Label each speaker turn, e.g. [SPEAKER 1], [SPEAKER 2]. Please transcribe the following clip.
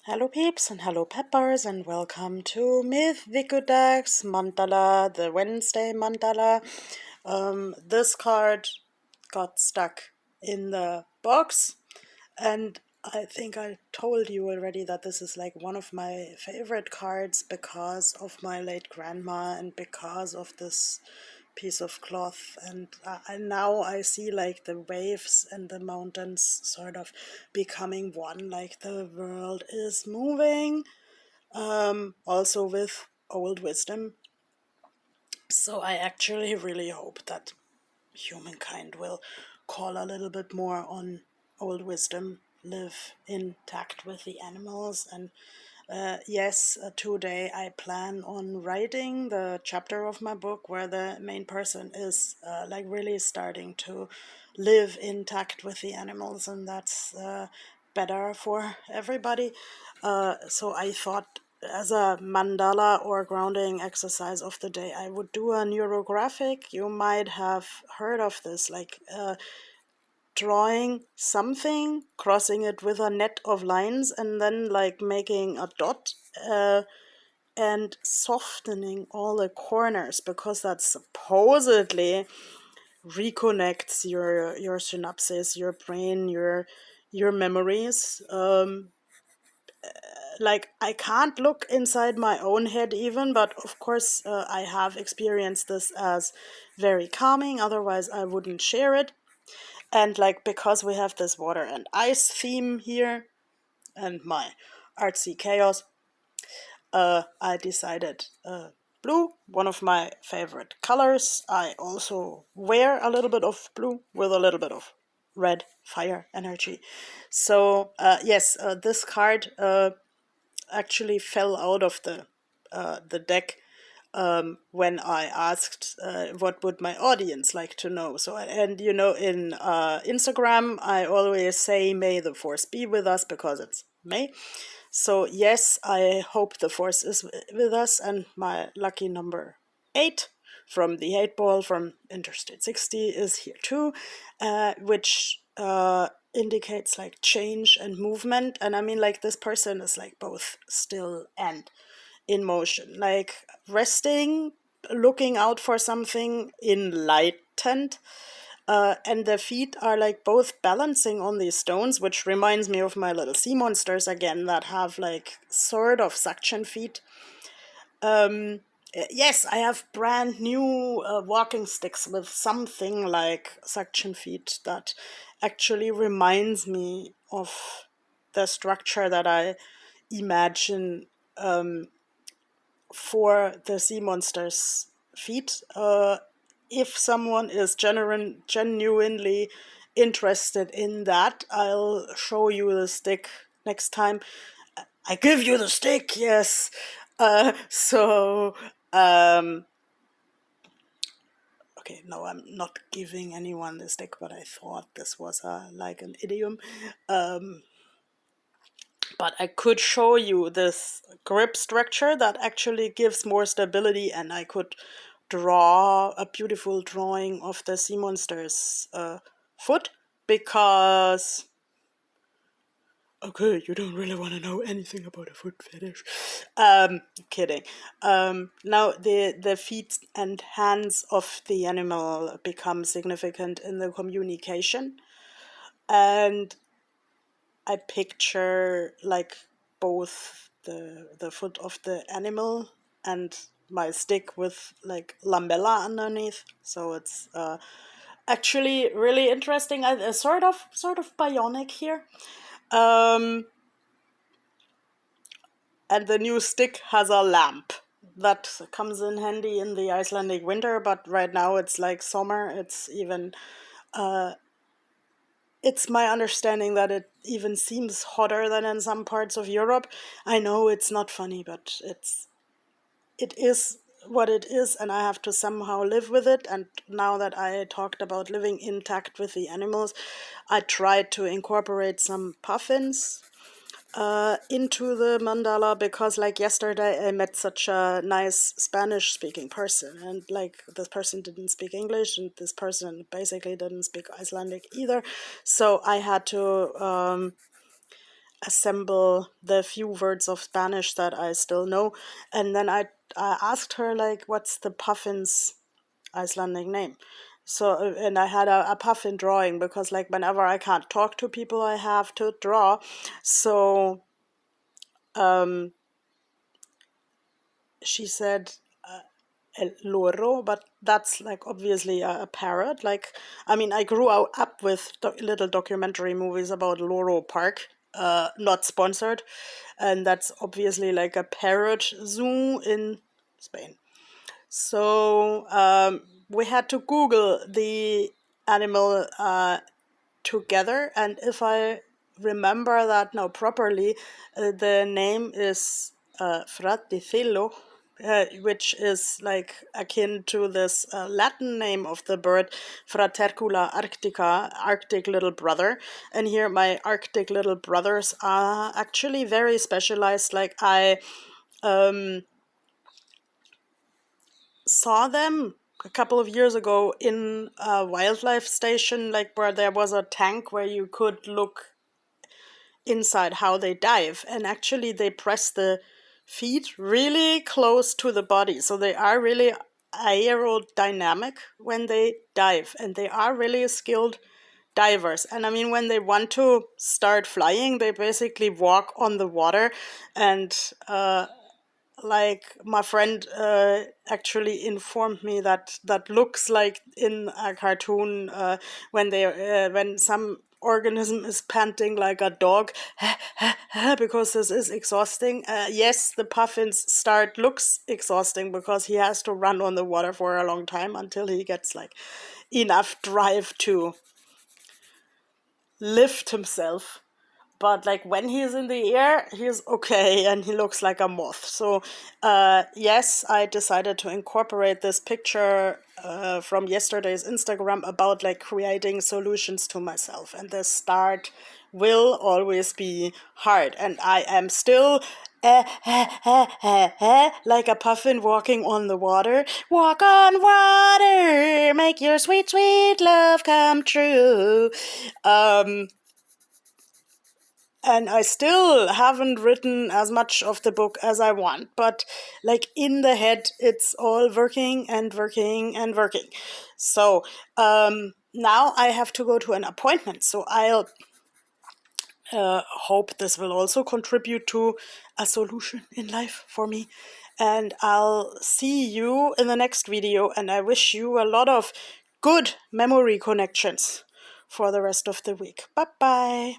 [SPEAKER 1] Hello peeps and hello peppers and welcome to Miðvikudags Mandala, the Wednesday Mandala. This card got stuck in the box, and I think I told you already that this is like one of my favorite cards because of my late grandma and because of this piece of cloth. And now I see like the waves and the mountains sort of becoming one, like the world is moving, also with old wisdom. So I actually really hope that humankind will call a little bit more on old wisdom, live intact with the animals. And yes, today I plan on writing the chapter of my book where the main person is like really starting to live intact with the animals, and that's better for everybody. So I thought, as a mandala or grounding exercise of the day, I would do a neurographic. You might have heard of this, like drawing something, crossing it with a net of lines, and then like making a dot and softening all the corners, because that supposedly reconnects your synapses, your brain, your memories. Like, I can't look inside my own head even, but of course I have experienced this as very calming, otherwise I wouldn't share it. And like, because we have this water and ice theme here and my artsy chaos, I decided blue, one of my favorite colors. I also wear a little bit of blue with a little bit of red fire energy. So yes, this card actually fell out of the deck when I asked what would my audience like to know. So, and you know, in Instagram, I always say, "May the force be with us," because it's May. So yes, I hope the force is with us, and my lucky number 8 from the 8 ball from Interstate 60 is here too, which indicates like change and movement. And I mean, like, this person is like both still and in motion, like resting, looking out for something, enlightened. And the feet are like both balancing on these stones, which reminds me of my little sea monsters again, that have like sort of suction feet. Yes, I have brand new walking sticks with something like suction feet that actually reminds me of the structure that I imagine for the sea monster's feet. If someone is genuinely interested in that, I'll show you the stick next time. I give you the stick, yes. So, okay, no, I'm not giving anyone the stick, but I thought this was like an idiom. But I could show you this grip structure that actually gives more stability, and I could draw a beautiful drawing of the sea monster's foot, because okay, you don't really want to know anything about a foot fetish. Kidding. Now the feet and hands of the animal become significant in the communication, and I picture like both the foot of the animal and my stick with like lambella underneath. So it's actually really interesting. Sort of bionic here. Um, and the new stick has a lamp that comes in handy in the Icelandic winter, but right now it's like summer. It's my understanding that it even seems hotter than in some parts of Europe. I know it's not funny, but it is what it is, and I have to somehow live with it. And now that I talked about living intact with the animals, I tried to incorporate some puffins into the mandala, because like yesterday I met such a nice Spanish speaking person, and like this person didn't speak English and this person basically didn't speak Icelandic either. So I had to assemble the few words of Spanish that I still know. And then I asked her, like, what's the puffin's Icelandic name? So, and I had a puffin drawing, because, like, whenever I can't talk to people, I have to draw. So she said el loro, but that's, like, obviously a parrot. Like, I mean, I grew up with little documentary movies about Loro Park, not sponsored, and that's obviously like a parrot zoo in Spain. So we had to Google the animal together, and if I remember that now properly, the name is fraticillo, which is like akin to this Latin name of the bird, Fratercula arctica, Arctic little brother. And here my Arctic little brothers are actually very specialized. Like, I saw them a couple of years ago in a wildlife station, like where there was a tank where you could look inside how they dive, and actually they press the feet really close to the body, so they are really aerodynamic when they dive, and they are really skilled divers. And I mean, when they want to start flying, they basically walk on the water. And like, my friend actually informed me that that looks like in a cartoon, when some organism is panting like a dog because this is exhausting. Yes, the puffin's start looks exhausting because he has to run on the water for a long time until he gets, like, enough drive to lift himself. But, like, when he's in the air, he's okay, and he looks like a moth. So yes, I decided to incorporate this picture from yesterday's Instagram about, like, creating solutions to myself, and the start will always be hard, and I am still like a puffin walking on the water. Walk on water, make your sweet, sweet love come true. And I still haven't written as much of the book as I want, but, like, in the head, it's all working and working and working. So now I have to go to an appointment, so I'll hope this will also contribute to a solution in life for me. And I'll see you in the next video, and I wish you a lot of good memory connections for the rest of the week. Bye bye.